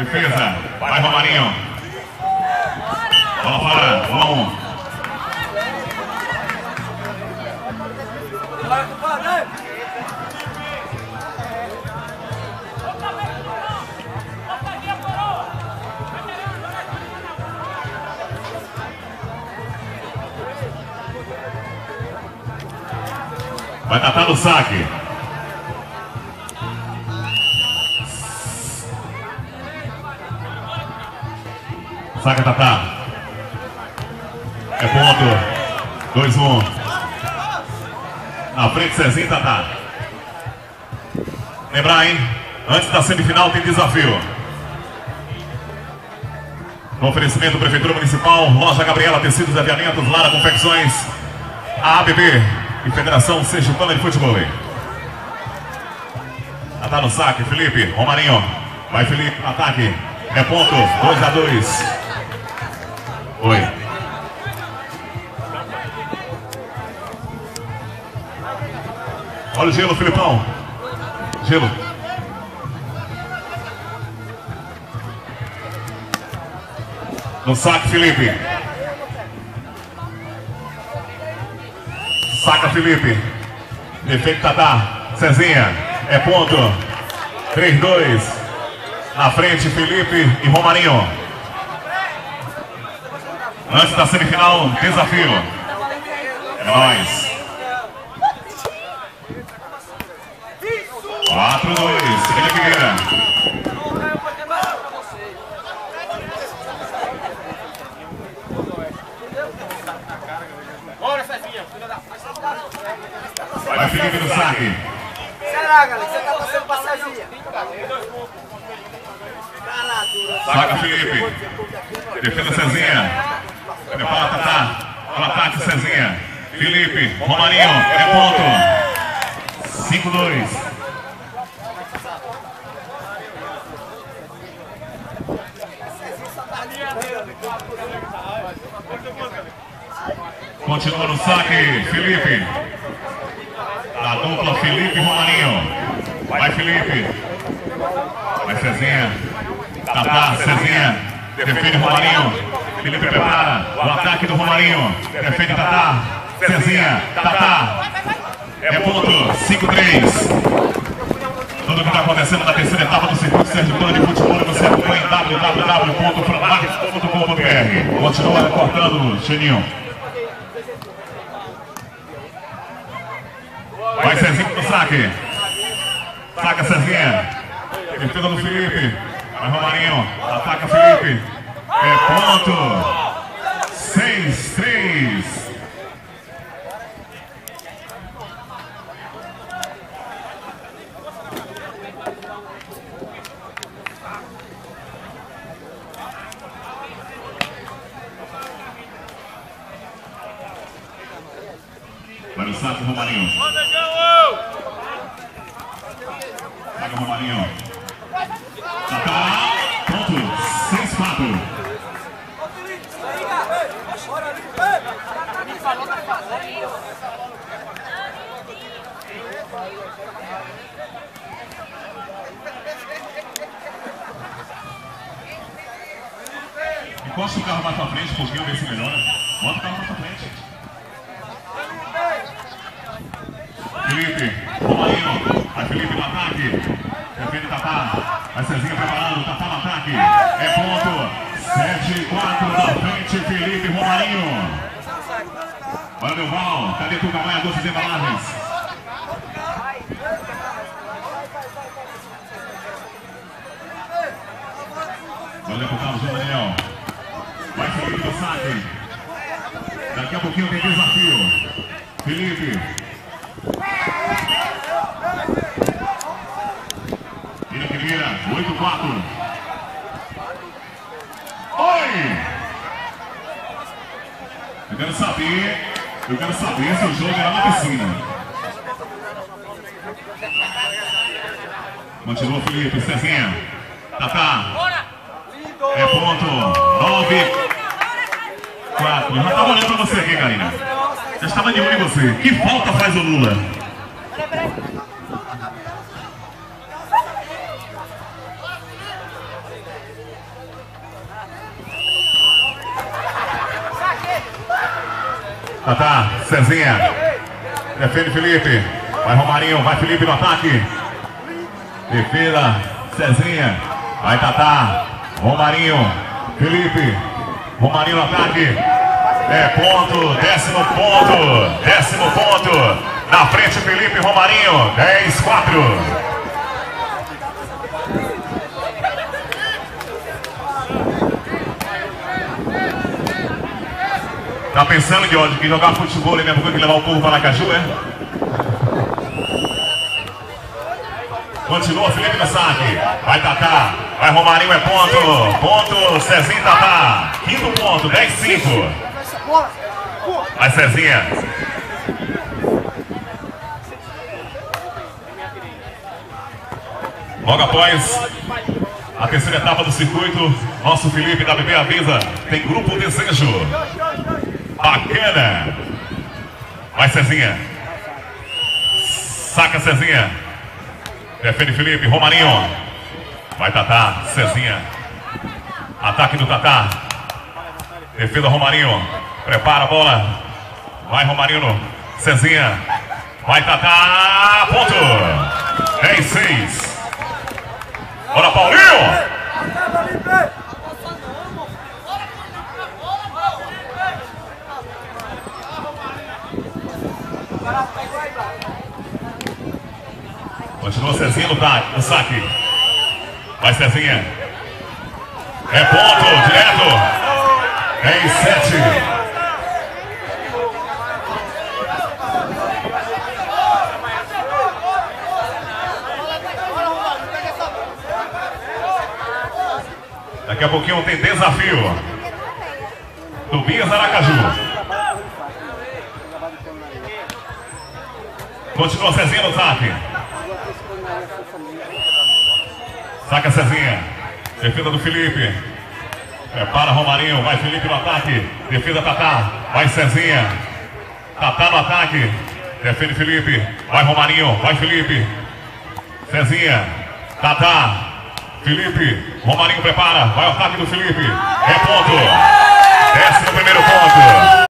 Defesa. Vai Romarinho. Bola fora. 1 a 1. Vai Tatá no saque. Saca Tatá. É ponto. 2-1. Na frente Cezinha e Tatá. Lembrar, hein? Antes da semifinal tem desafio. No oferecimento Prefeitura Municipal, Loja Gabriela, Tecidos e Aviamentos, Lara Confecções, a ABB e Federação Sergipana de Futebol. Tatá no saque, Felipe, Romarinho. Vai Felipe no ataque. É ponto. 2 a 2. Oi. Olha o gelo, Filipão. Gelo. No saque, Felipe. Saca, Felipe. Defeito Tatá. Cezinha. É ponto. 3-2. Na frente, Felipe e Romarinho. Antes da semifinal, desafio. É nóis. 4-2. Filha Figueira. Vai Felipe no saque. Será, galera? Você tá passando passagia. Saca Felipe. Defesa Cezinha. Prepara Tatá. No ataque Cezinha. Felipe. Romarinho. É ponto. 5-2. Continua no saque. Felipe. Da dupla Felipe e Romarinho. Vai Felipe. Vai Cezinha. Tatá, Cezinha. Defende Romarinho. Felipe prepara. O ataque do Romarinho. Defende Tatá. Cezinha. Tatá. É ponto. 5-3. Tudo o que está acontecendo na terceira etapa do circuito Sergipano de Futebol você acompanha em www.framax.com.br. Continua cortando, Cheninho. Vai Cezinha pro saque. Saca Cezinha. Defesa do Felipe. Vai Romarinho. Ataca Felipe. É ponto. 6-3. Vai no saque Romarinho. Saca Romarinho. Tatá. Ponto. 6-4. Encosta o carro mais pra frente um pouquinho, ver se melhora. Bota o carro mais pra frente. Felipe, Romarinho. Vai Felipe no ataque. Defende Tatá. Vai Cezinha preparando. Tatá no ataque. É ponto. 7-4 na frente. Felipe e Romarinho. Olha meu Val. Cadê tu, Camanha? Doces embalagens. Olha pro carro, João Daniel. Vai Felipe no saque. Daqui a pouquinho tem desafio. Felipe. Vira, 8-4. Oi! Eu quero saber se o jogo é lá na piscina. Continua Felipe, Cezinha. Tatá. É ponto. 9-4. Eu já estava olhando pra você aqui, Karina. Já estava de olho em você. Que falta faz o Lula? Tatá, Cezinha. Defende Felipe. Vai Romarinho, vai Felipe no ataque. Defenda, Cezinha. Vai Tatá. Romarinho, Felipe. Romarinho no ataque. É ponto, 10º ponto. 10º ponto. Na frente Felipe Romarinho. 10-4. Tá pensando, Diogo, que jogar futebol e minha boca que levar o povo para Aracaju, é? Continua Felipe no saque. Vai Tatá. Vai Romarinho, é ponto. Ponto, Cezinha Tatá. 5º ponto, 10-5. Vai Cezinha. Logo após a terceira etapa do circuito, nosso Felipe da BB avisa, tem grupo desejo. Bacana. Vai Cezinha. Saca Cezinha. Defende Felipe. Romarinho. Vai Tatá. Cezinha. Ataque do Tatá. Defenda Romarinho. Prepara a bola. Vai Romarinho. Cezinha. Vai Tatá. Ponto. 10-6. Bora Paulinho. Continua Cezinha no saque. Vai Cezinha. É ponto, direto. 10-7. Daqui a pouquinho tem desafio do Bias Aracaju. Continua Cezinha no saque. Saca Cezinha. Defesa do Felipe. Prepara Romarinho. Vai Felipe no ataque. Defesa Tatá. Vai Cezinha. Tatá no ataque. Defende Felipe. Vai Romarinho. Vai Felipe. Cezinha. Tatá. Felipe. Romarinho prepara. Vai o ataque do Felipe. É ponto. 11º ponto.